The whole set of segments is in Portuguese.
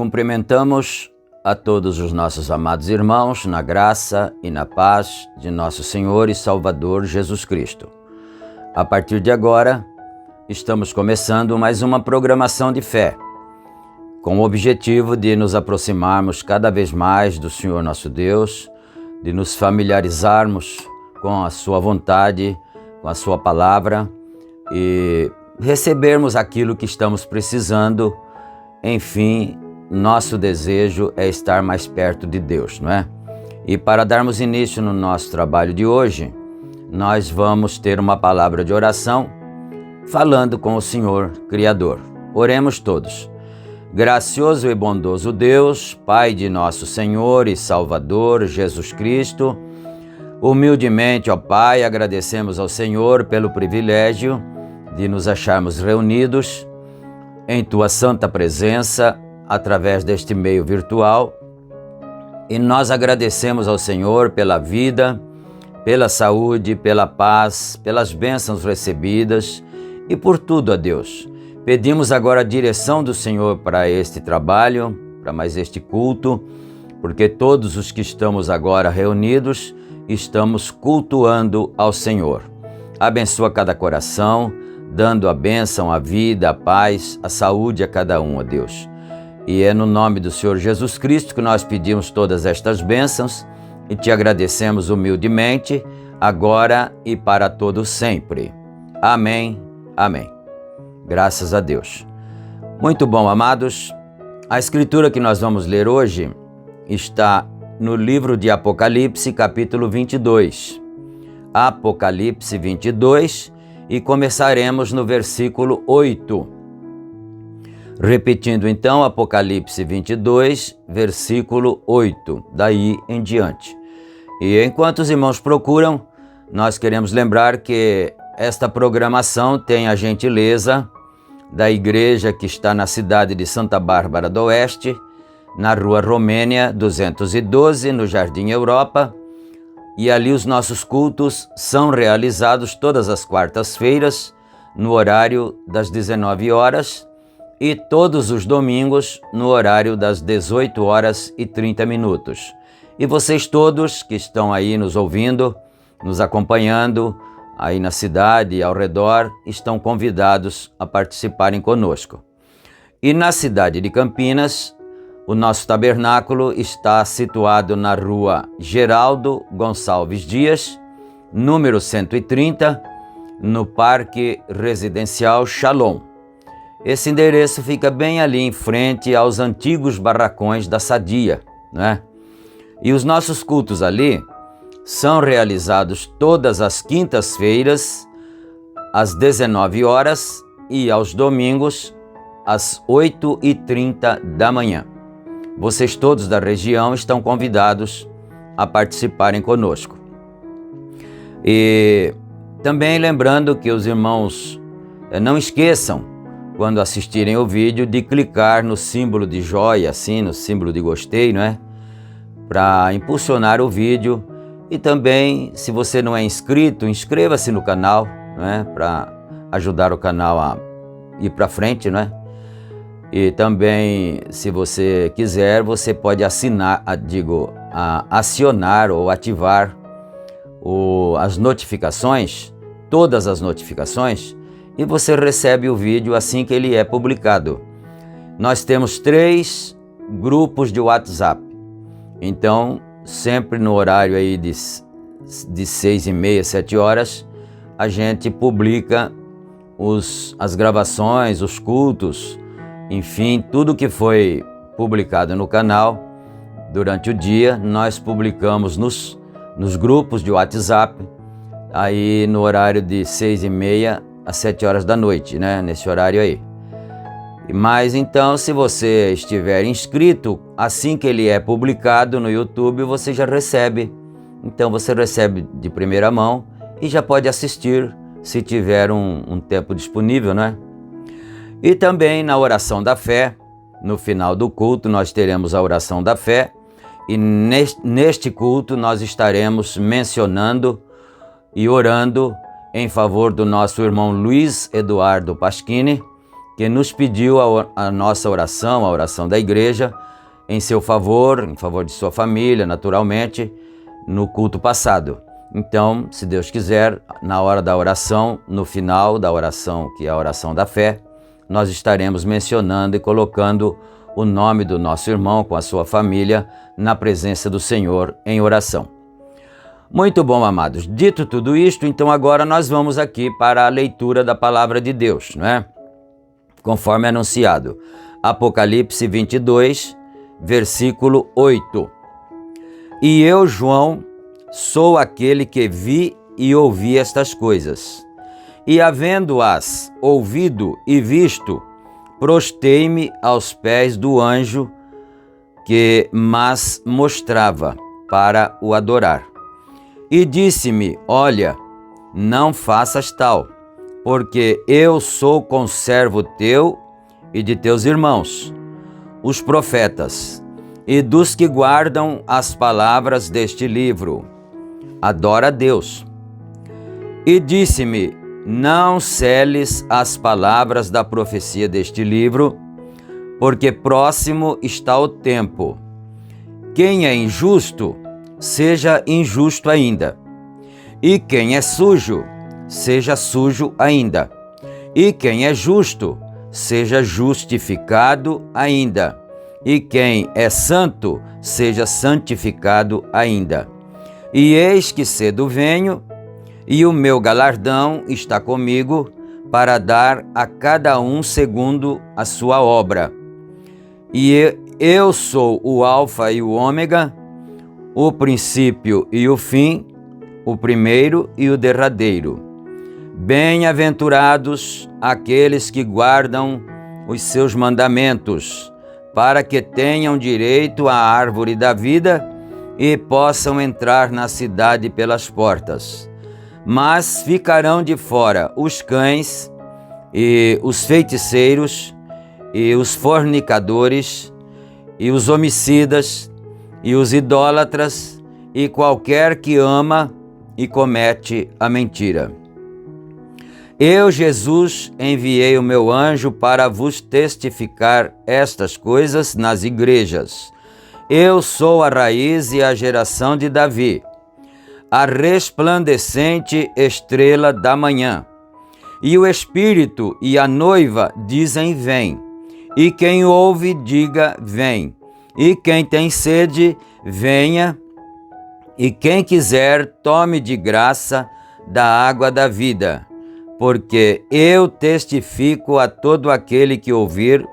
Cumprimentamos a todos os nossos amados irmãos na graça e na paz de nosso Senhor e Salvador Jesus Cristo. A partir de agora, estamos começando mais uma programação de fé, com o objetivo de nos aproximarmos cada vez mais do Senhor nosso Deus, de nos familiarizarmos com a sua vontade, com a sua palavra e recebermos aquilo que estamos precisando. Enfim, nosso desejo é estar mais perto de Deus, não é? E para darmos início no nosso trabalho de hoje, nós vamos ter uma palavra de oração falando com o Senhor Criador. Oremos todos. Gracioso e bondoso Deus, Pai de nosso Senhor e Salvador Jesus Cristo, humildemente, ó Pai, agradecemos ao Senhor pelo privilégio de nos acharmos reunidos em Tua santa presença através deste meio virtual, e nós agradecemos ao Senhor pela vida, pela saúde, pela paz, pelas bênçãos recebidas e por tudo, ó Deus. Pedimos agora a direção do Senhor para este trabalho, para mais este culto, porque todos os que estamos agora reunidos estamos cultuando ao Senhor. Abençoa cada coração, dando a bênção, a vida, a paz, a saúde a cada um, ó Deus. E é no nome do Senhor Jesus Cristo que nós pedimos todas estas bênçãos e te agradecemos humildemente, agora e para todo sempre. Amém, amém. Graças a Deus. Muito bom, amados. A escritura que nós vamos ler hoje está no livro de Apocalipse, capítulo 22. Apocalipse 22, e começaremos no versículo 8. Repetindo então, Apocalipse 22, versículo 8, daí em diante. E enquanto os irmãos procuram, nós queremos lembrar que esta programação tem a gentileza da igreja que está na cidade de Santa Bárbara do Oeste, na Rua Romênia 212, no Jardim Europa, e ali os nossos cultos são realizados todas as quartas-feiras, no horário das 19 horas, e todos os domingos, no horário das 18 horas e 30 minutos. E vocês todos que estão aí nos ouvindo, nos acompanhando, aí na cidade e ao redor, estão convidados a participarem conosco. E na cidade de Campinas, o nosso tabernáculo está situado na rua Geraldo Gonçalves Dias, número 130, no Parque Residencial Shalom. Esse endereço fica bem ali em frente aos antigos barracões da Sadia, né? E os nossos cultos ali são realizados todas as quintas-feiras, às 19 horas, e aos domingos, às 8h30 da manhã. Vocês todos da região estão convidados a participarem conosco. E também lembrando que os irmãos não esqueçam, quando assistirem o vídeo, de clicar no símbolo de joia, assim, no símbolo de gostei, não é? Para impulsionar o vídeo. E também, se você não é inscrito, inscreva-se no canal, não é? Para ajudar o canal a ir para frente, não é? E também, se você quiser, você pode acionar ou ativar as notificações, todas as notificações, e você recebe o vídeo assim que ele é publicado. Nós temos 3 grupos de WhatsApp, então sempre no horário aí de 6h30, 7 horas, a gente publica as gravações, os cultos, enfim, tudo que foi publicado no canal durante o dia, nós publicamos nos grupos de WhatsApp, aí no horário de 6h30 às 7 horas da noite, né? Nesse horário aí. Mas então, se você estiver inscrito, assim que ele é publicado no YouTube, você já recebe. Então você recebe de primeira mão e já pode assistir se tiver um tempo disponível, né? E também na oração da fé, no final do culto nós teremos a oração da fé, e neste culto nós estaremos mencionando e orando em favor do nosso irmão Luiz Eduardo Paschini, que nos pediu a nossa oração, a oração da igreja, em seu favor, em favor de sua família, naturalmente, no culto passado. Então, se Deus quiser, na hora da oração, no final da oração, que é a oração da fé, nós estaremos mencionando e colocando o nome do nosso irmão com a sua família na presença do Senhor em oração. Muito bom, amados. Dito tudo isto, então agora nós vamos aqui para a leitura da palavra de Deus, não é? Conforme anunciado. Apocalipse 22, versículo 8. E eu, João, sou aquele que vi e ouvi estas coisas. E havendo-as ouvido e visto, prostei-me aos pés do anjo que mas mostrava para o adorar. E disse-me: olha, não faças tal, porque eu sou conservo teu e de teus irmãos, os profetas, e dos que guardam as palavras deste livro. Adora a Deus. E disse-me: não seles as palavras da profecia deste livro, porque próximo está o tempo. Quem é injusto, seja injusto ainda. E quem é sujo, seja sujo ainda. E quem é justo, seja justificado ainda. E quem é santo, seja santificado ainda. E eis que cedo venho, e o meu galardão está comigo, para dar a cada um segundo a sua obra. E eu sou o Alfa e o Ômega, o princípio e o fim, o primeiro e o derradeiro. Bem-aventurados aqueles que guardam os seus mandamentos, para que tenham direito à árvore da vida e possam entrar na cidade pelas portas. Mas ficarão de fora os cães e os feiticeiros e os fornicadores e os homicidas e os idólatras e qualquer que ama e comete a mentira. Eu, Jesus, enviei o meu anjo para vos testificar estas coisas nas igrejas. Eu sou a raiz e a geração de Davi, a resplandecente estrela da manhã. E o Espírito e a noiva dizem: vem. E quem ouve, diga: vem. E quem tem sede, venha. E quem quiser, tome de graça da água da vida. Porque eu testifico a todo aquele que ouvir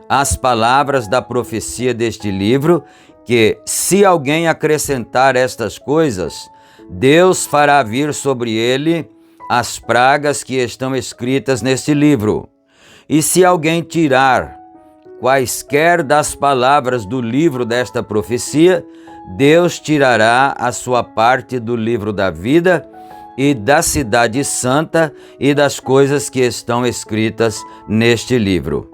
as palavras da profecia deste livro, que, se alguém acrescentar estas coisas, Deus fará vir sobre ele as pragas que estão escritas neste livro. E se alguém tirar quaisquer das palavras do livro desta profecia, Deus tirará a sua parte do livro da vida e da cidade santa e das coisas que estão escritas neste livro.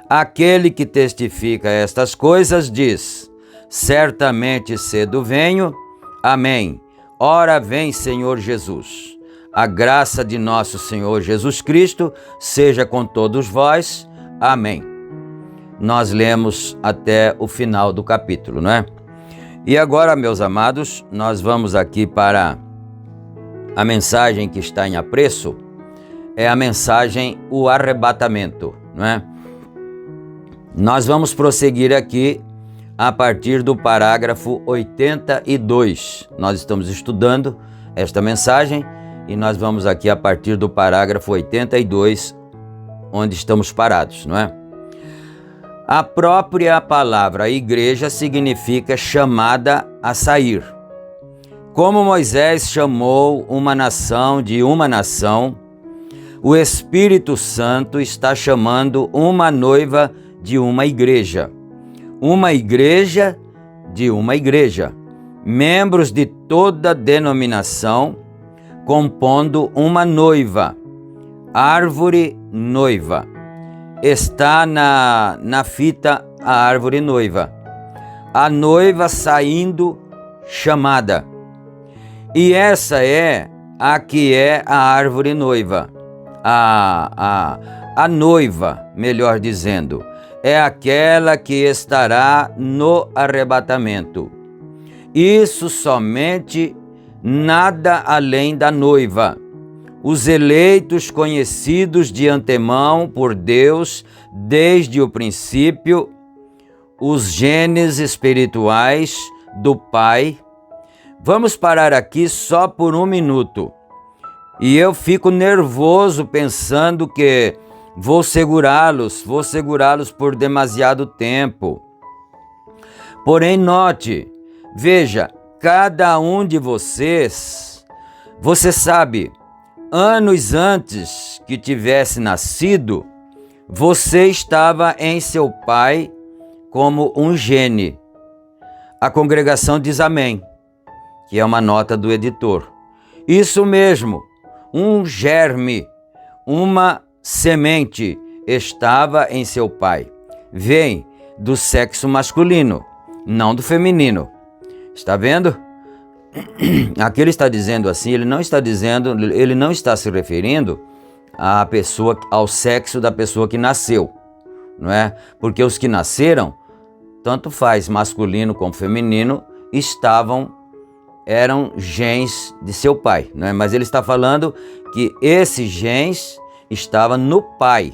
Aquele que testifica estas coisas diz: certamente cedo venho. Amém. Ora vem, Senhor Jesus. A graça de nosso Senhor Jesus Cristo seja com todos vós. Amém. Nós lemos até o final do capítulo, não é? E agora, meus amados, nós vamos aqui para a mensagem que está em apreço, é a mensagem o arrebatamento, não é? Nós vamos prosseguir aqui a partir do parágrafo 82. Nós estamos estudando esta mensagem e nós vamos aqui a partir do parágrafo 82, onde estamos parados, não é? A própria palavra igreja significa chamada a sair. Como Moisés chamou uma nação de uma nação, o Espírito Santo está chamando uma noiva de uma igreja de uma igreja, membros de toda denominação, compondo uma noiva, árvore noiva. Está na fita a árvore noiva, a noiva saindo chamada. E essa é a que é a árvore noiva, a noiva, melhor dizendo, é aquela que estará no arrebatamento. Isso somente, nada além da noiva. Os eleitos conhecidos de antemão por Deus desde o princípio, os genes espirituais do Pai. Vamos parar aqui só por um minuto. E eu fico nervoso pensando que vou segurá-los por demasiado tempo. Porém, note, veja, cada um de vocês, você sabe, anos antes que tivesse nascido, você estava em seu pai como um gene. A congregação diz amém, que é uma nota do editor. Isso mesmo, um germe, uma semente estava em seu pai. Vem do sexo masculino, não do feminino. Está vendo? Aqui ele está dizendo assim, ele não está se referindo à pessoa, ao sexo da pessoa que nasceu, não é? Porque os que nasceram, tanto faz masculino como feminino, eram genes de seu pai, não é? Mas ele está falando que esses genes estavam no pai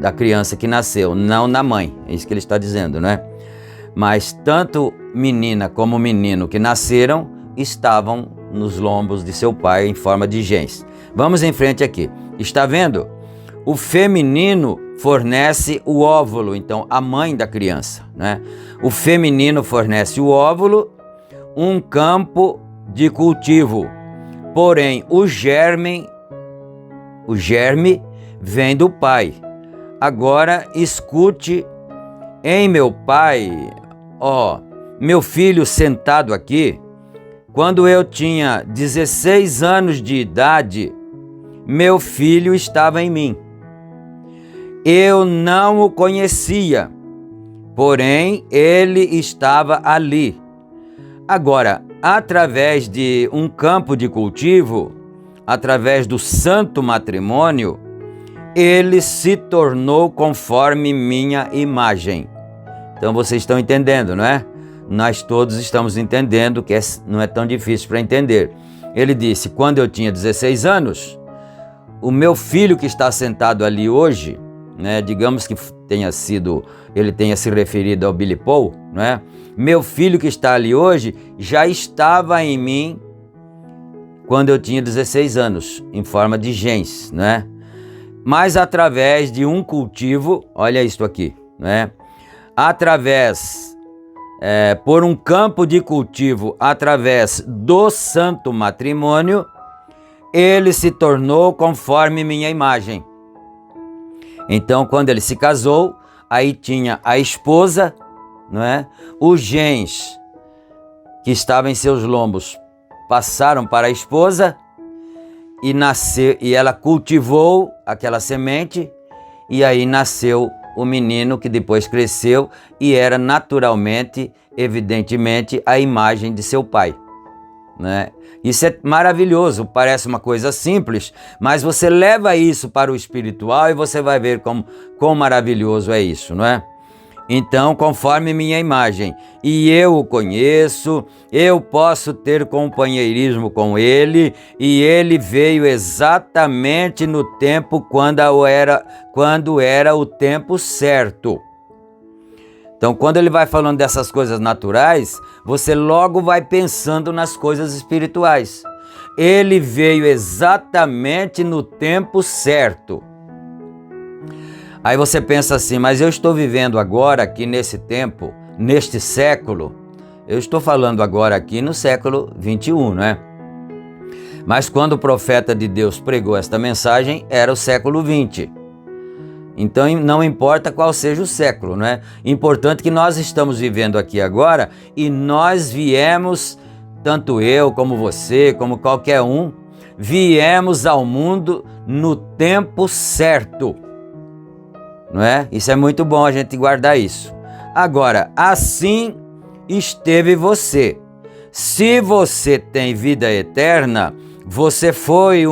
da criança que nasceu, não na mãe. É isso que ele está dizendo, não é? Mas tanto menina como menino que nasceram estavam nos lombos de seu pai em forma de genes. Vamos em frente aqui. Está vendo? o feminino fornece o óvulo, então a mãe da criança, né? O feminino fornece o óvulo, um campo de cultivo, porém o germe vem do pai. Agora escute em meu pai, meu filho sentado aqui, quando eu tinha 16 anos de idade, meu filho estava em mim. Eu não o conhecia, porém ele estava ali. Agora, através de um campo de cultivo, através do santo matrimônio, ele se tornou conforme minha imagem. Então vocês estão entendendo, não é? Nós todos estamos entendendo que não é tão difícil para entender. Ele disse, quando eu tinha 16 anos, o meu filho que está sentado ali hoje, né, digamos que ele tenha se referido ao Billy Paul, né? Meu filho que está ali hoje já estava em mim quando eu tinha 16 anos, em forma de genes, né? Mas através de um cultivo, olha isto aqui, né? Por um campo de cultivo, através do santo matrimônio, ele se tornou conforme minha imagem. Então, quando ele se casou, aí tinha a esposa, não é? Os genes que estavam em seus lombos passaram para a esposa e ela cultivou aquela semente e aí nasceu o menino que depois cresceu e era naturalmente, evidentemente, a imagem de seu pai, né? Isso é maravilhoso, parece uma coisa simples, mas você leva isso para o espiritual e você vai ver quão maravilhoso é isso, não é? Então, conforme minha imagem, e eu o conheço, eu posso ter companheirismo com ele, e ele veio exatamente no tempo quando era o tempo certo. Então, quando ele vai falando dessas coisas naturais, você logo vai pensando nas coisas espirituais. Ele veio exatamente no tempo certo. Aí você pensa assim, mas eu estou vivendo agora aqui nesse tempo, neste século, eu estou falando agora aqui no século 21, né? Mas quando o profeta de Deus pregou esta mensagem, era o século 20. Então não importa qual seja o século, né? Importante que nós estamos vivendo aqui agora e nós viemos, tanto eu como você, como qualquer um, viemos ao mundo no tempo certo. Não é? Isso é muito bom a gente guardar isso. Agora, assim esteve você. Se você tem vida eterna, você foi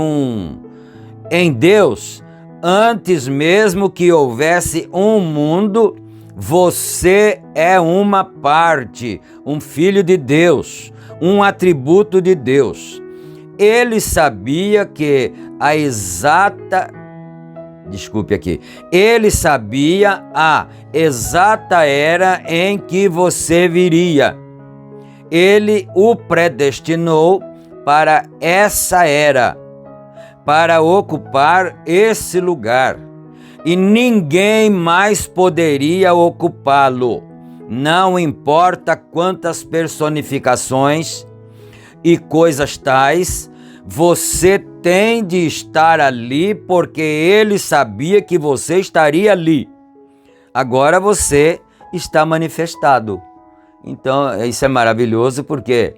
em Deus, antes mesmo que houvesse um mundo, você é uma parte, um filho de Deus, um atributo de Deus. Ele sabia que ele sabia a exata era em que você viria. Ele o predestinou para essa era, para ocupar esse lugar. E ninguém mais poderia ocupá-lo. Não importa quantas personificações e coisas tais, você tem de estar ali porque ele sabia que você estaria ali. Agora você está manifestado. Então, isso é maravilhoso porque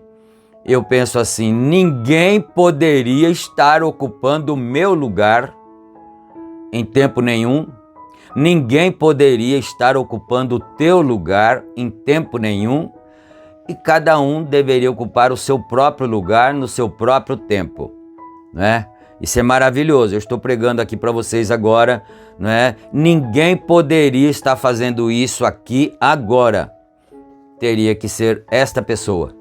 eu penso assim, ninguém poderia estar ocupando o meu lugar em tempo nenhum. Ninguém poderia estar ocupando o teu lugar em tempo nenhum. E cada um deveria ocupar o seu próprio lugar no seu próprio tempo, né? Isso é maravilhoso. Eu estou pregando aqui para vocês agora, né? Ninguém poderia estar fazendo isso aqui agora. Teria que ser esta pessoa.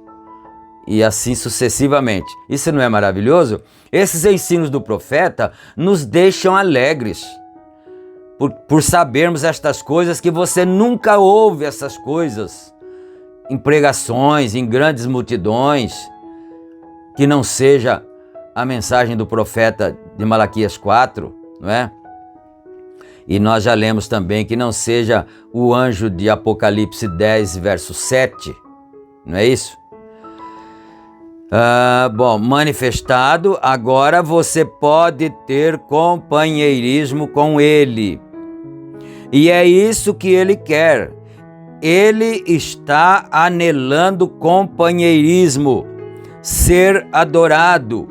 E assim sucessivamente. Isso não é maravilhoso? Esses ensinos do profeta nos deixam alegres. Por sabermos estas coisas que você nunca ouve essas coisas. Em pregações, em grandes multidões, que não seja a mensagem do profeta de Malaquias 4, não é? E nós já lemos também que não seja o anjo de Apocalipse 10, verso 7, não é isso? Manifestado, agora você pode ter companheirismo com ele. E é isso que ele quer. Ele está anelando companheirismo, ser adorado.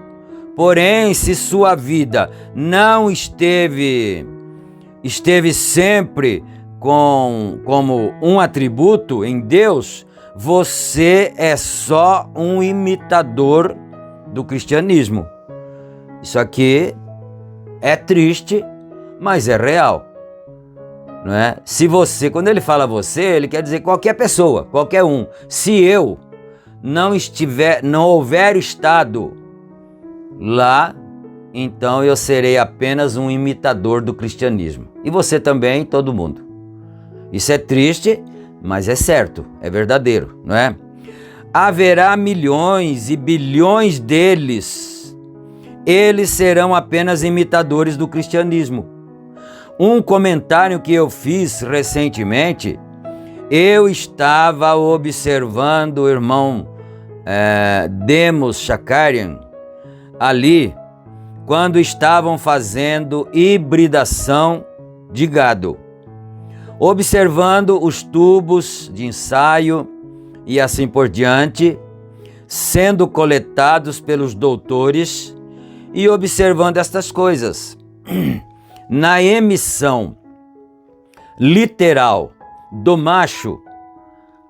Porém, se sua vida não esteve sempre como um atributo em Deus, você é só um imitador do cristianismo. Isso aqui é triste, mas é real. Não é? Quando ele fala você, ele quer dizer qualquer pessoa, qualquer um. Se eu não houver estado lá, então eu serei apenas um imitador do cristianismo. E você também, todo mundo. Isso é triste, mas é certo, é verdadeiro, não é? Haverá milhões e bilhões deles. Eles serão apenas imitadores do cristianismo. Um comentário que eu fiz recentemente, eu estava observando o irmão Demos Shakarian ali, quando estavam fazendo hibridação de gado, observando os tubos de ensaio e assim por diante, sendo coletados pelos doutores e observando estas coisas. Na emissão literal do macho,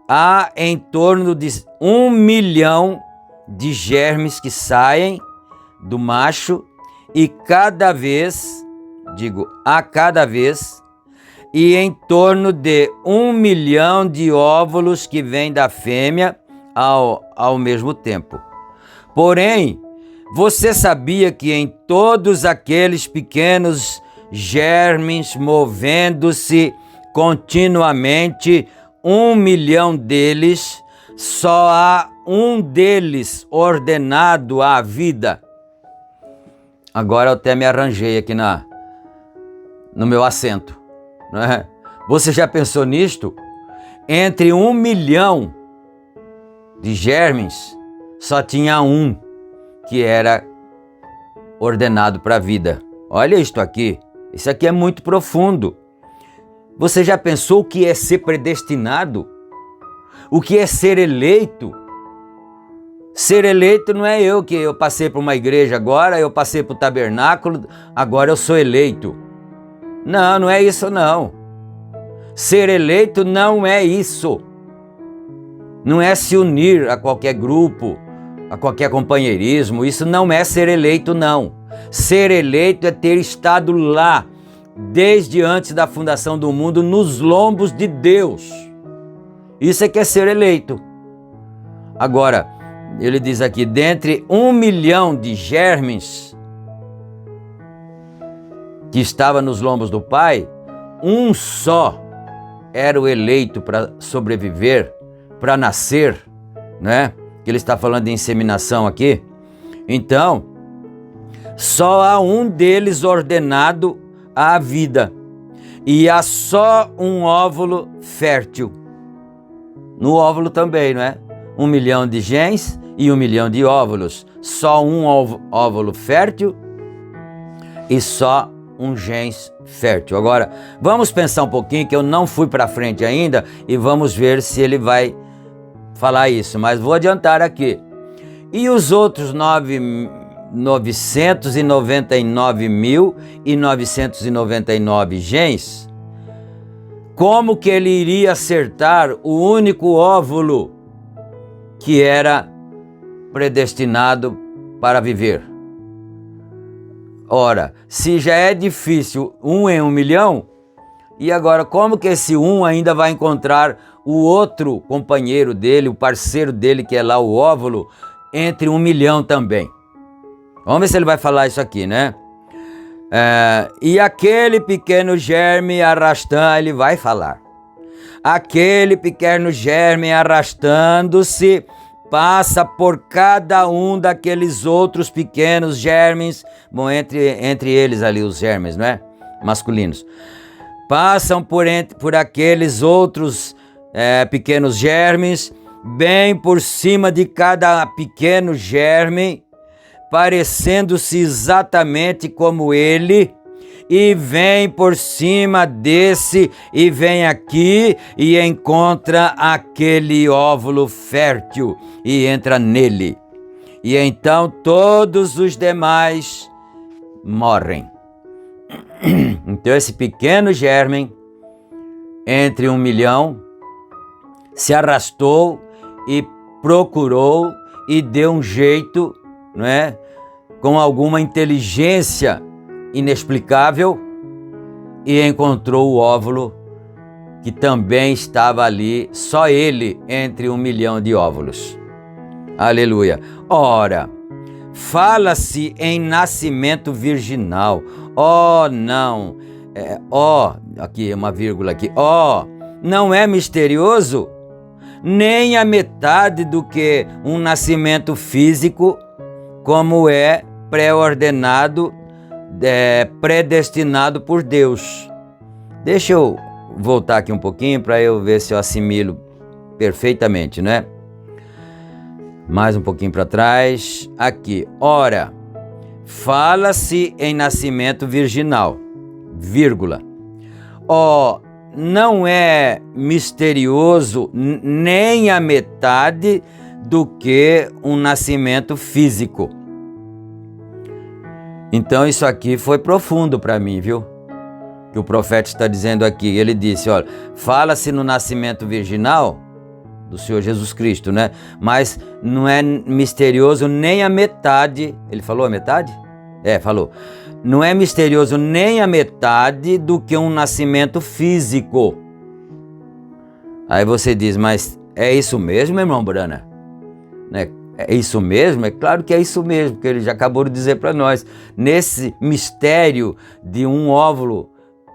há em torno de 1 milhão de germes que saem do macho e a cada vez, e em torno de 1 milhão de óvulos que vêm da fêmea ao mesmo tempo. Porém, você sabia que em todos aqueles pequenos germes movendo-se continuamente, 1 milhão deles, só há um deles ordenado à vida? Agora eu até me arranjei aqui no meu assento, não é? Você já pensou nisto? Entre 1 milhão de germes, só tinha um que era ordenado para a vida. Olha isto aqui. Isso aqui é muito profundo. Você já pensou o que é ser predestinado? O que é ser eleito? Ser eleito não é que eu passei por uma igreja agora, eu passei por tabernáculo, agora eu sou eleito. Não, não é isso não. Ser eleito não é isso. Não é se unir a qualquer grupo, a qualquer companheirismo. Isso não é ser eleito, não. Ser eleito é ter estado lá, desde antes da fundação do mundo, nos lombos de Deus. Isso é que é ser eleito. Agora, ele diz aqui, dentre 1 milhão de germes que estava nos lombos do Pai, um só era o eleito para sobreviver, para nascer, né? Que ele está falando de inseminação aqui. Então, só há um deles ordenado à vida, e há só um óvulo fértil. No óvulo também, não é? 1 milhão de genes e 1 milhão de óvulos. Só um óvulo fértil e só um genes fértil. Agora, vamos pensar um pouquinho, que eu não fui para frente ainda, e vamos ver se ele vai falar isso, mas vou adiantar aqui. E os outros 999.999 genes, como que ele iria acertar o único óvulo que era predestinado para viver? Ora, se já é difícil 1 em 1 milhão, e agora como que esse ainda vai encontrar o outro companheiro dele, o parceiro dele, que é lá o óvulo, entre 1 milhão também? Vamos ver se ele vai falar isso aqui, né? E aquele pequeno germe arrastando, ele vai falar. Aquele pequeno germe arrastando-se passa por cada um daqueles outros pequenos germes, bom, entre eles ali os germes, não é? Masculinos. passam por aqueles outros pequenos germes, bem por cima de cada pequeno germe, parecendo-se exatamente como ele, e vem por cima desse e vem aqui e encontra aquele óvulo fértil e entra nele. E então todos os demais morrem. Então esse pequeno germe, entre 1 milhão, se arrastou e procurou e deu um jeito, não é? Com alguma inteligência inexplicável, e encontrou o óvulo que também estava ali, só ele entre 1 milhão de óvulos. Aleluia. Ora, fala-se em nascimento virginal. Oh, não. Aqui, uma vírgula aqui. Não é misterioso? Nem a metade do que um nascimento físico, como é pré-ordenado, predestinado por Deus. Deixa eu voltar aqui um pouquinho para eu ver se eu assimilo perfeitamente, né? Mais um pouquinho para trás. Aqui. Ora, fala-se em nascimento virginal, vírgula. Não é misterioso nem a metade do que um nascimento físico. Então isso aqui foi profundo para mim, viu? Que o profeta está dizendo aqui. Ele disse, olha, fala-se no nascimento virginal do Senhor Jesus Cristo, né? Mas não é misterioso nem a metade. Ele falou a metade? Falou. Não é misterioso nem a metade do que um nascimento físico. Aí você diz, mas é isso mesmo, irmão Brana? Né? É isso mesmo? É claro que é isso mesmo, porque ele já acabou de dizer para nós. Nesse mistério de um óvulo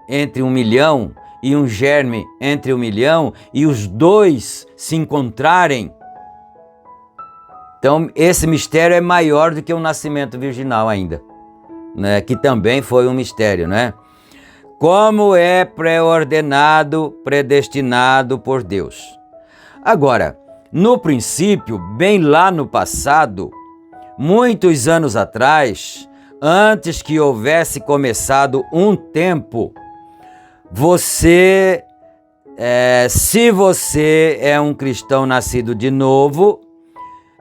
entre 1 milhão e um germe entre 1 milhão, e os dois se encontrarem. Então, esse mistério é maior do que o nascimento virginal ainda, né? Que também foi um mistério, né? Como é pré-ordenado, predestinado por Deus. Agora, no princípio, bem lá no passado, muitos anos atrás, antes que houvesse começado um tempo, se você é um cristão nascido de novo,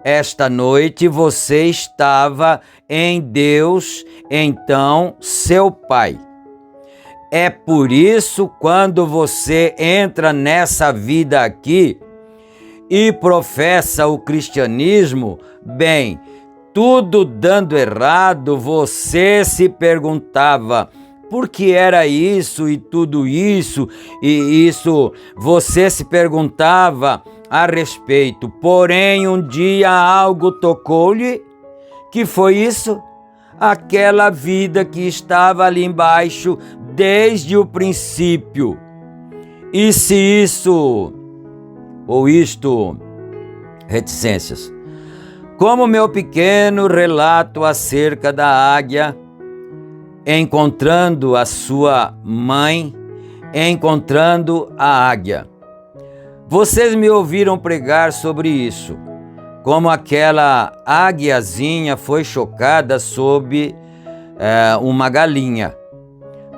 esta noite você estava em Deus, então seu Pai. É por isso, quando você entra nessa vida aqui e professa o cristianismo, bem, tudo dando errado, você se perguntava por que era isso e tudo isso, e isso você se perguntava a respeito. Porém, um dia algo tocou-lhe. Que foi isso? Aquela vida que estava ali embaixo desde o princípio. E se isto, reticências. Como meu pequeno relato acerca da águia, encontrando a sua mãe, encontrando a águia. Vocês me ouviram pregar sobre isso, como aquela águiazinha foi chocada sob uma galinha.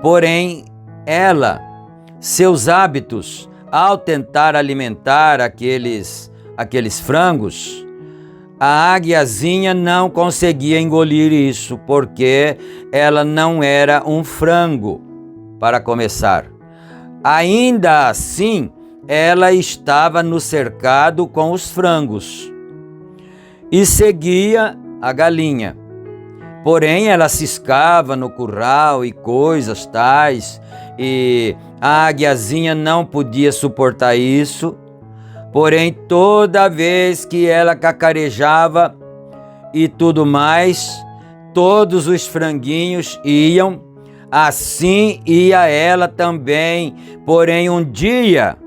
Porém, seus hábitos, ao tentar alimentar aqueles frangos, a águiazinha não conseguia engolir isso, porque ela não era um frango, para começar. Ainda assim, ela estava no cercado com os frangos e seguia a galinha. Porém, ela ciscava no curral e coisas tais, e a águiazinha não podia suportar isso. Porém, toda vez que ela cacarejava e tudo mais, todos os franguinhos iam, assim ia ela também. Porém, um dia,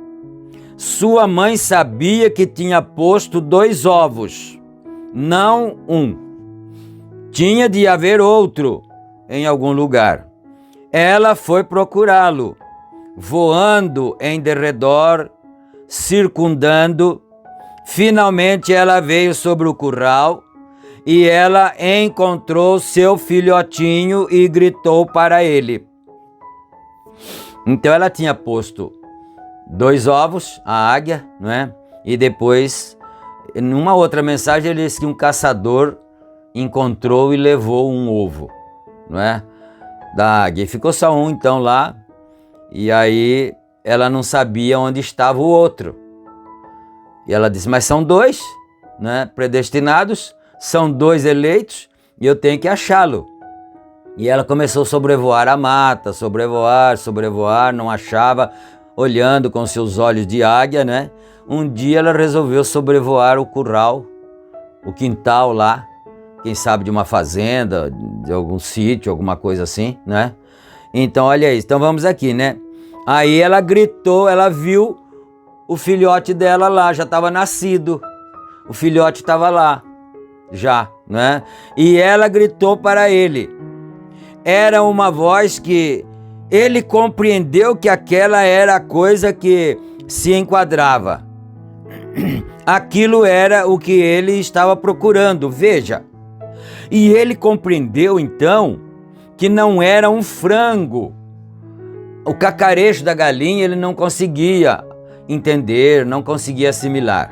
sua mãe sabia que tinha posto 2 ovos, não um. Tinha de haver outro em algum lugar. Ela foi procurá-lo. voando em derredor, circundando. Finalmente ela veio sobre o curral e ela encontrou seu filhotinho e gritou para ele. Então ela tinha posto 2 ovos, a águia, não é? E depois, numa outra mensagem, ele disse que um caçador encontrou e levou um ovo, não é? Da águia. E ficou só um então lá, e aí ela não sabia onde estava o outro. E ela disse, mas são 2, né, predestinados, são 2 eleitos, e eu tenho que achá-lo. E ela começou a sobrevoar a mata, sobrevoar, não achava, olhando com seus olhos de águia, né? Um dia ela resolveu sobrevoar o curral, o quintal lá, quem sabe de uma fazenda, de algum sítio, alguma coisa assim, né? Então, olha isso. Então, vamos aqui, né? Aí ela gritou, ela viu o filhote dela lá, já estava nascido. O filhote estava lá, já, né? E ela gritou para ele. Era uma voz que ele compreendeu que aquela era a coisa que se enquadrava. Aquilo era o que ele estava procurando, veja. E ele compreendeu então que não era um frango. O cacarejo da galinha ele não conseguia entender, não conseguia assimilar.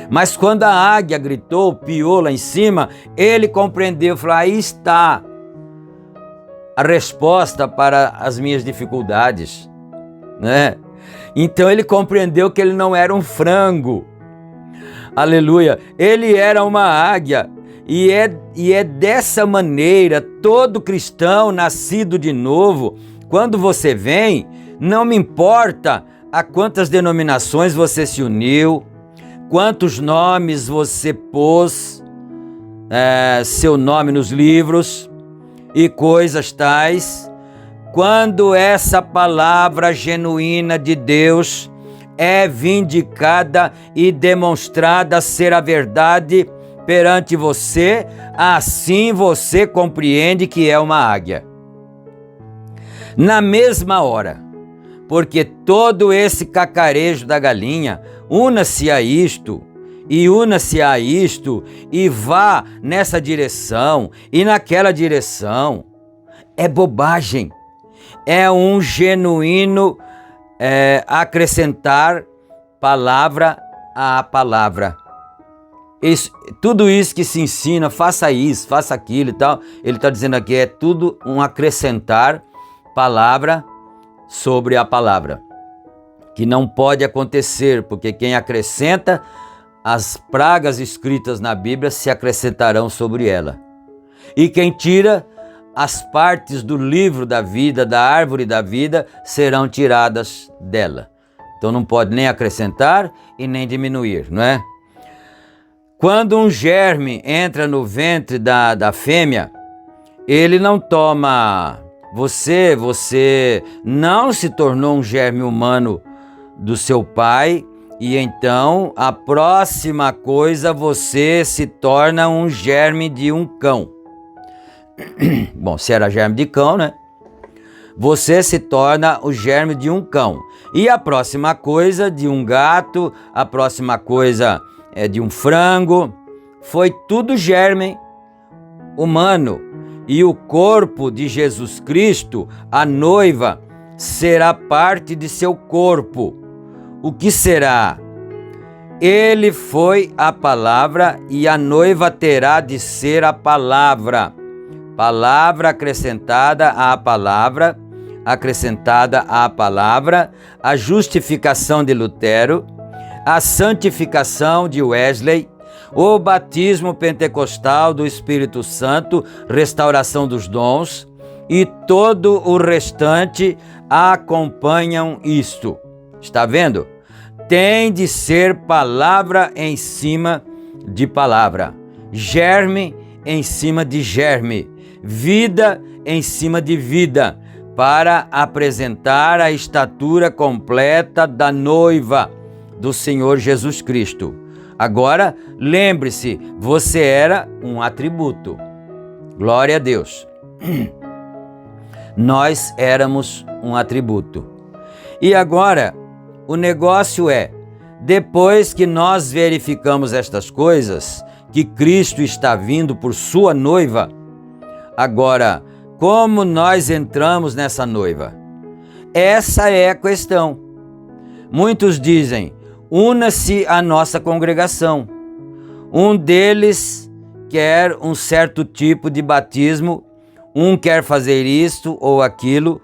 Mas quando a águia gritou, piou lá em cima, ele compreendeu, falou, aí está a resposta para as minhas dificuldades, né? Então ele compreendeu que ele não era um frango, aleluia, ele era uma águia, e é dessa maneira, todo cristão nascido de novo, quando você vem, não me importa a quantas denominações você se uniu, quantos nomes você pôs seu nome nos livros e coisas tais, quando essa palavra genuína de Deus é vindicada e demonstrada ser a verdade perante você, assim você compreende que é uma águia. Na mesma hora, porque todo esse cacarejo da galinha, una-se a isto, e vá nessa direção e naquela direção, é bobagem, é um genuíno acrescentar palavra à palavra. Tudo isso que se ensina, faça isso, faça aquilo e tal, ele está dizendo aqui, é tudo um acrescentar palavra sobre a palavra, que não pode acontecer, porque quem acrescenta, as pragas escritas na Bíblia se acrescentarão sobre ela. E quem tira, as partes do livro da vida, da árvore da vida, serão tiradas dela. Então não pode nem acrescentar e nem diminuir, não é? Quando um germe entra no ventre da fêmea, ele não toma... Você não se tornou um germe humano do seu pai, e então a próxima coisa você se torna um germe de um cão. Bom, se era germe de cão, né? Você se torna o germe de um cão. E a próxima coisa de um gato, a próxima coisa é de um frango. Foi tudo germe humano. E o corpo de Jesus Cristo, a noiva, será parte de seu corpo. O que será? Ele foi a palavra e a noiva terá de ser a palavra. Palavra acrescentada à palavra, a justificação de Lutero, a santificação de Wesley, o batismo pentecostal do Espírito Santo, restauração dos dons, e todo o restante acompanham isto. Está vendo? Tem de ser palavra em cima de palavra, germe em cima de germe, vida em cima de vida, para apresentar a estatura completa da noiva do Senhor Jesus Cristo. Agora, lembre-se, você era um atributo. Glória a Deus. Nós éramos um atributo. E agora, o negócio é, depois que nós verificamos estas coisas, que Cristo está vindo por sua noiva, agora, como nós entramos nessa noiva? Essa é a questão. Muitos dizem, una-se à nossa congregação. Um deles quer um certo tipo de batismo, um quer fazer isto ou aquilo.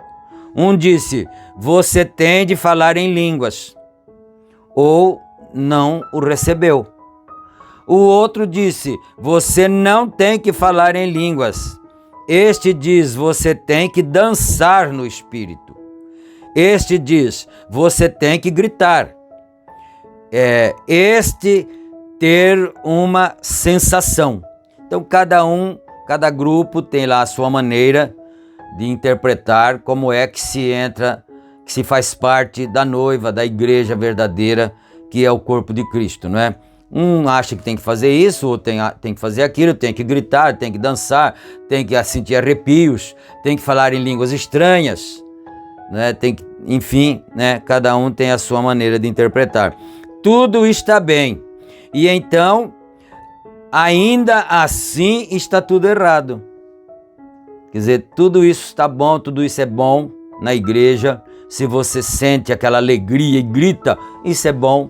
Um disse, você tem de falar em línguas, ou não o recebeu. O outro disse, você não tem que falar em línguas. Este diz, você tem que dançar no Espírito. Este diz, você tem que gritar. Este ter uma sensação. Então cada grupo tem lá a sua maneira de interpretar como é que se entra, que se faz parte da noiva, da igreja verdadeira, que é o corpo de Cristo, não é? Um acha que tem que fazer isso, outro tem que fazer aquilo, tem que gritar, tem que dançar, tem que sentir arrepios, tem que falar em línguas estranhas, né? Enfim, né? Cada um tem a sua maneira de interpretar. Tudo está bem. E então, ainda assim está tudo errado. Quer dizer, tudo isso está bom, tudo isso é bom na igreja. Se você sente aquela alegria e grita, isso é bom.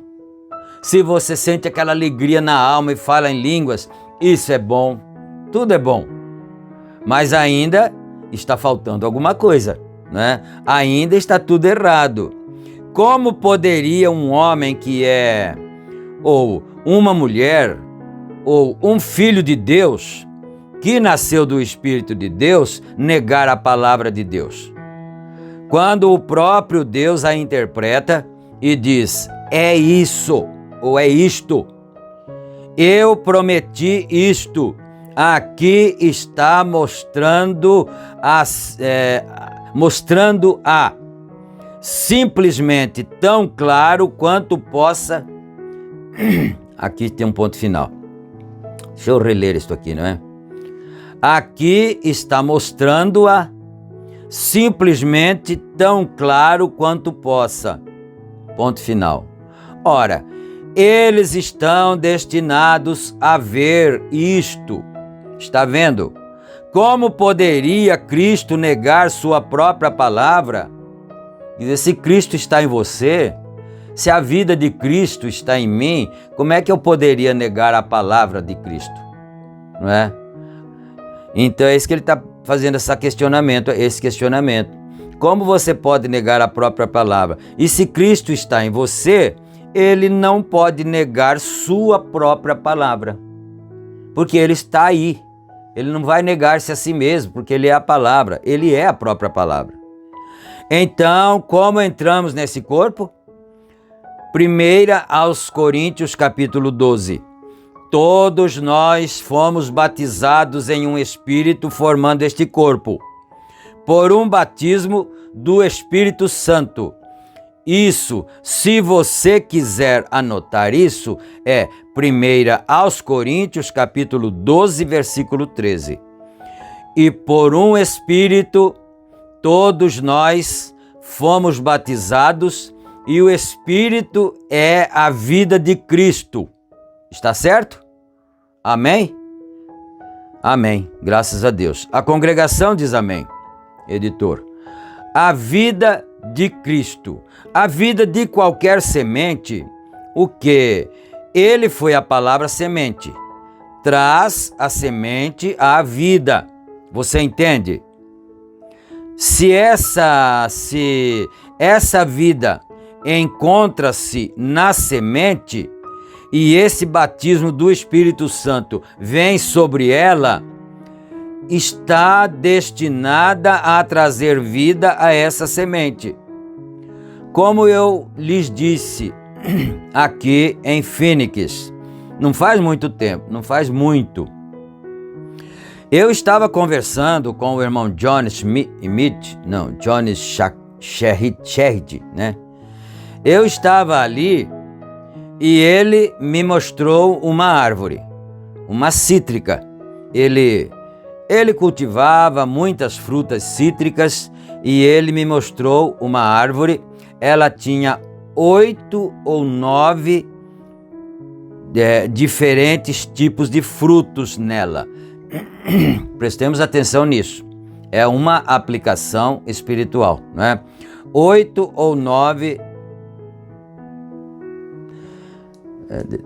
Se você sente aquela alegria na alma e fala em línguas, isso é bom. Tudo é bom. Mas ainda está faltando alguma coisa, né? Ainda está tudo errado. Como poderia um homem ou uma mulher, ou um filho de Deus, que nasceu do Espírito de Deus, negar a palavra de Deus? Quando o próprio Deus a interpreta e diz, é isso, ou é isto, eu prometi isto, aqui está mostrando simplesmente tão claro quanto possa. Aqui tem um ponto final. Deixa eu reler isso aqui, não é? Aqui está mostrando-a simplesmente tão claro quanto possa. Ponto final. Ora, eles estão destinados a ver isto. Está vendo? Como poderia Cristo negar sua própria palavra? Quer dizer, se Cristo está em você, se a vida de Cristo está em mim, como é que eu poderia negar a palavra de Cristo? Não é? Então é isso que ele está fazendo esse questionamento. Como você pode negar a própria palavra? E se Cristo está em você, ele não pode negar sua própria palavra, porque ele está aí. Ele não vai negar-se a si mesmo, porque ele é a palavra, ele é a própria palavra. Então, como entramos nesse corpo? 1 aos Coríntios, capítulo 12. Todos nós fomos batizados em um Espírito, formando este corpo, por um batismo do Espírito Santo. Isso, se você quiser anotar isso, é 1 aos Coríntios, capítulo 12, versículo 13. E por um Espírito, todos nós fomos batizados, e o Espírito é a vida de Cristo. Está certo? Amém? Amém. Graças a Deus. A congregação diz amém. Editor. A vida de Cristo. A vida de qualquer semente, o que? Ele foi a palavra semente. Traz a semente à vida. Você entende? Se essa vida encontra-se na semente e esse batismo do Espírito Santo vem sobre ela, está destinada a trazer vida a essa semente. Como eu lhes disse aqui em Phoenix, não faz muito tempo, não faz muito. Eu estava conversando com o irmão John Sherrod, né? Eu estava ali e ele me mostrou uma árvore, uma cítrica. Ele cultivava muitas frutas cítricas e ele me mostrou uma árvore. ela tinha 8 ou 9 diferentes tipos de frutos nela. Prestemos atenção nisso. É uma aplicação espiritual, não é? 8 ou 9...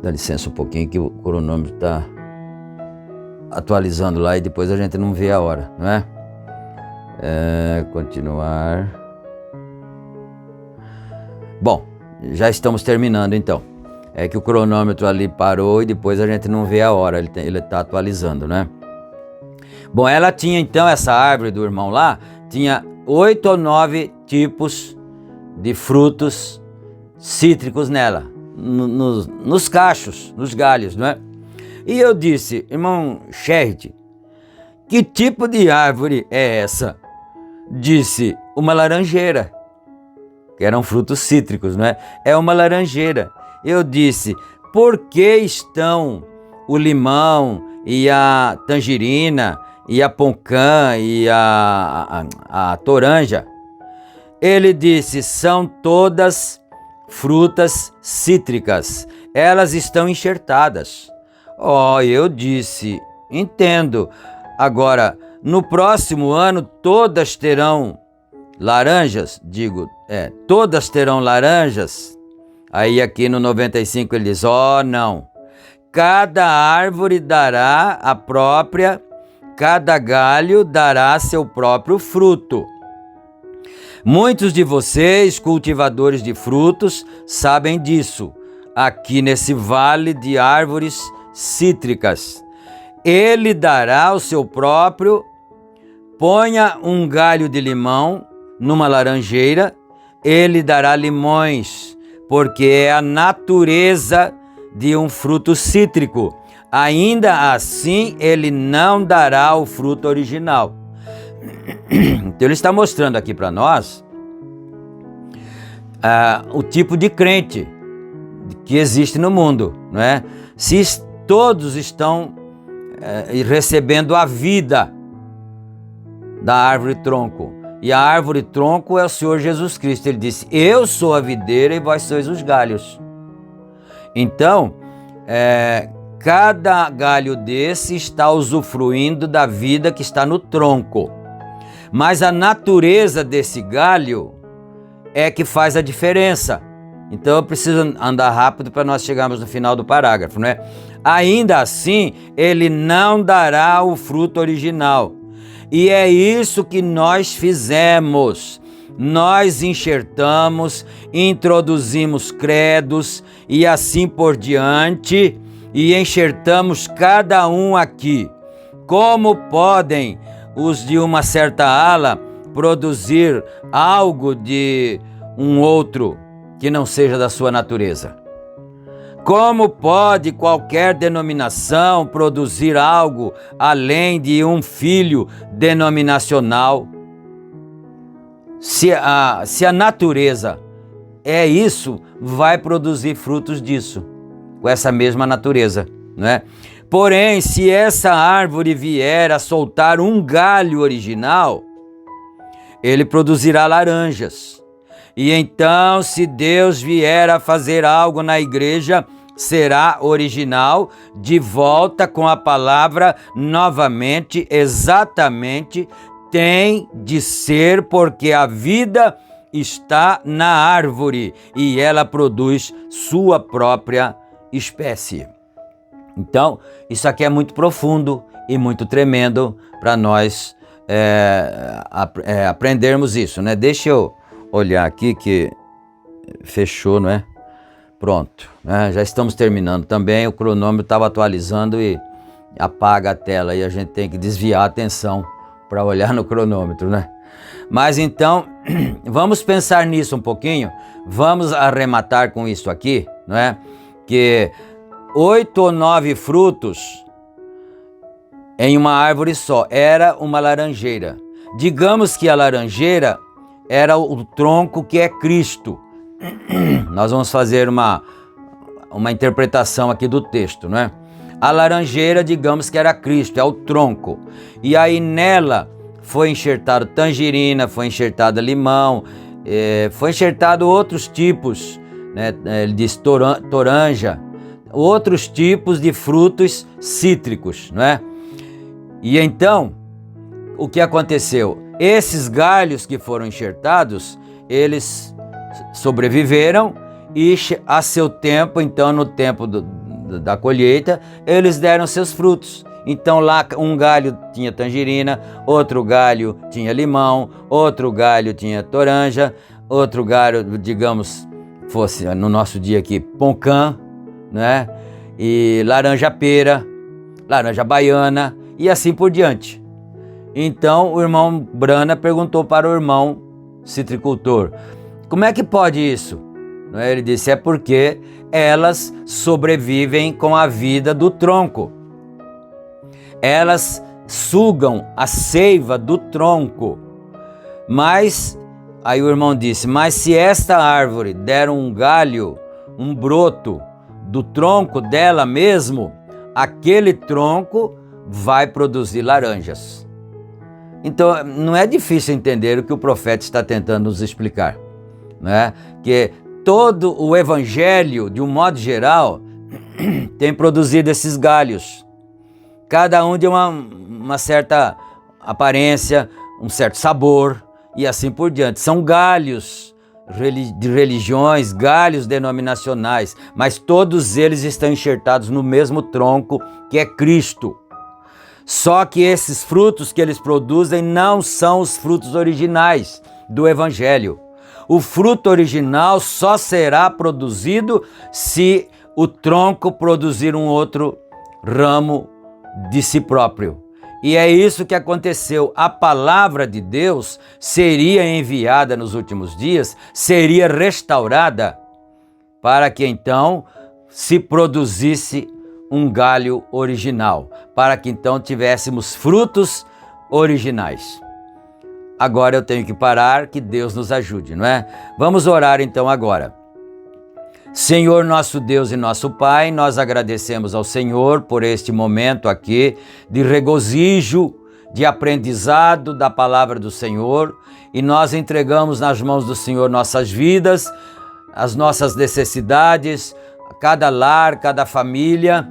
dá licença um pouquinho que o cronômetro está atualizando lá e depois a gente não vê a hora, não é? Continuar. Bom, já estamos terminando então. É que o cronômetro ali parou e depois a gente não vê a hora, ele está atualizando, né? Bom, ela tinha então, essa árvore do irmão lá, tinha 8 ou 9 tipos de frutos cítricos nela, nos cachos, nos galhos, não é? E eu disse, irmão Sherrit, que tipo de árvore é essa? Disse, uma laranjeira, que eram frutos cítricos, não é? É uma laranjeira. Eu disse, por que estão o limão e a tangerina e a poncã e a toranja? Ele disse, são todas frutas cítricas, elas estão enxertadas. Eu disse, entendo. Agora, no próximo ano todas terão laranjas? Todas terão laranjas? Aí aqui no 95 ele diz, não. Cada árvore dará cada galho dará seu próprio fruto. Muitos de vocês, cultivadores de frutos, sabem disso, aqui nesse vale de árvores cítricas. Ele dará o seu próprio, ponha um galho de limão numa laranjeira, ele dará limões, porque é a natureza de um fruto cítrico. Ainda assim, ele não dará o fruto original. Então ele está mostrando aqui para nós o tipo de crente que existe no mundo, não é? Se todos estão recebendo a vida da árvore tronco, e a árvore tronco é o Senhor Jesus Cristo. Ele disse, eu sou a videira e vós sois os galhos. Então, cada galho desse está usufruindo da vida que está no tronco. Mas a natureza desse galho é que faz a diferença. Então eu preciso andar rápido para nós chegarmos no final do parágrafo, né? Ainda assim, ele não dará o fruto original. E é isso que nós fizemos. Nós enxertamos, introduzimos credos e assim por diante, e enxertamos cada um aqui. Como podem os de uma certa ala produzir algo de um outro que não seja da sua natureza? Como pode qualquer denominação produzir algo além de um filho denominacional? Se a natureza é isso, vai produzir frutos disso, com essa mesma natureza, não é? Porém, se essa árvore vier a soltar um galho original, ele produzirá laranjas. E então, se Deus vier a fazer algo na igreja, será original, de volta com a palavra novamente, exatamente, tem de ser, porque a vida está na árvore e ela produz sua própria espécie. Então, isso aqui é muito profundo e muito tremendo para nós aprendermos isso, né? Deixa eu olhar aqui que fechou, não é? Pronto, né? Já estamos terminando também. O cronômetro estava atualizando e apaga a tela e a gente tem que desviar a atenção para olhar no cronômetro, né? Mas então, vamos pensar nisso um pouquinho. Vamos arrematar com isso aqui, não é? Que 8 ou 9 frutos em uma árvore só, era uma laranjeira. Digamos que a laranjeira era o tronco que é Cristo. Nós vamos fazer uma interpretação aqui do texto, não é? A laranjeira, digamos que era Cristo, é o tronco. E aí nela foi enxertado tangerina, foi enxertada limão, foi enxertado outros tipos, né? Ele diz toranja, outros tipos de frutos cítricos, não é? E então, o que aconteceu? Esses galhos que foram enxertados, eles sobreviveram e a seu tempo, então no tempo da colheita, eles deram seus frutos. Então lá um galho tinha tangerina, outro galho tinha limão, outro galho tinha toranja, outro galho, digamos, fosse no nosso dia aqui, poncã, né? E laranja-pera, laranja baiana e assim por diante. Então o irmão Brana perguntou para o irmão citricultor, como é que pode isso? Ele disse, é porque elas sobrevivem com a vida do tronco. Elas sugam a seiva do tronco. Mas, aí o irmão disse, mas se esta árvore der um galho, um broto do tronco dela mesmo, aquele tronco vai produzir laranjas. Então, não é difícil entender o que o profeta está tentando nos explicar, né? Que todo o evangelho, de um modo geral, tem produzido esses galhos. Cada um de uma certa aparência, um certo sabor e assim por diante. São galhos de religiões, galhos denominacionais, mas todos eles estão enxertados no mesmo tronco que é Cristo. Só que esses frutos que eles produzem não são os frutos originais do Evangelho. O fruto original só será produzido se o tronco produzir um outro ramo de si próprio. E é isso que aconteceu. A palavra de Deus seria enviada nos últimos dias, seria restaurada para que então se produzisse um galho original, para que então tivéssemos frutos originais. Agora eu tenho que parar, que Deus nos ajude, não é? Vamos orar então agora. Senhor nosso Deus e nosso Pai, nós agradecemos ao Senhor por este momento aqui de regozijo, de aprendizado da palavra do Senhor, e nós entregamos nas mãos do Senhor nossas vidas, as nossas necessidades, cada lar, cada família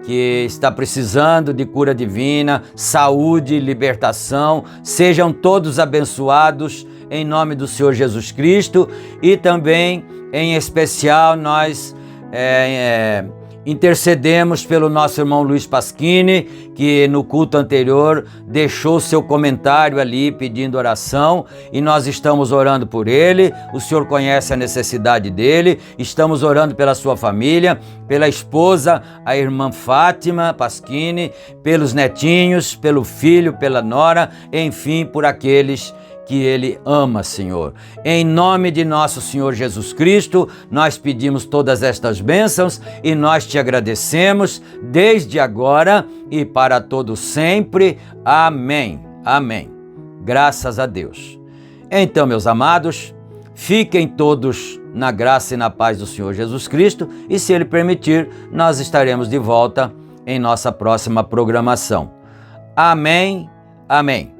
que está precisando de cura divina, saúde, libertação, sejam todos abençoados em nome do Senhor Jesus Cristo. E também, em especial, nós intercedemos pelo nosso irmão Luiz Pasquini, que no culto anterior deixou seu comentário ali pedindo oração, e nós estamos orando por ele. O Senhor conhece a necessidade dele, estamos orando pela sua família, pela esposa, a irmã Fátima Pasquini, pelos netinhos, pelo filho, pela nora, enfim, por aqueles que ele ama, Senhor. Em nome de nosso Senhor Jesus Cristo, nós pedimos todas estas bênçãos e nós te agradecemos desde agora e para todo sempre. Amém. Amém. Graças a Deus. Então, meus amados, fiquem todos na graça e na paz do Senhor Jesus Cristo, e se Ele permitir, nós estaremos de volta em nossa próxima programação. Amém. Amém.